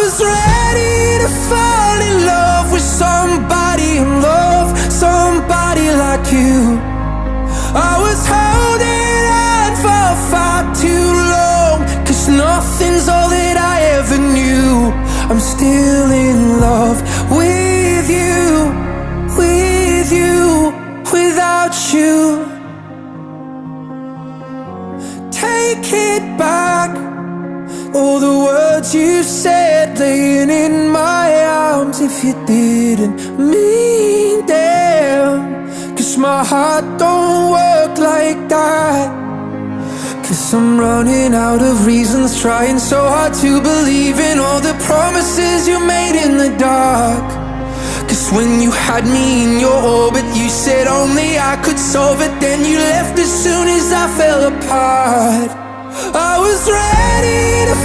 was ready to fall in love with somebody and love somebody like you. I was holding on for far too long, 'cause nothing's all that I ever knew. I'm still in love with you, without you. Take it back, all the words you said laying in my arms, if you didn't mean them. 'Cause my heart don't work like that. 'Cause I'm running out of reasons, trying so hard to believe in all the promises you made in the dark. 'Cause when you had me in your orbit, you said only I could solve it. Then you left as soon as I fell apart. I was ready to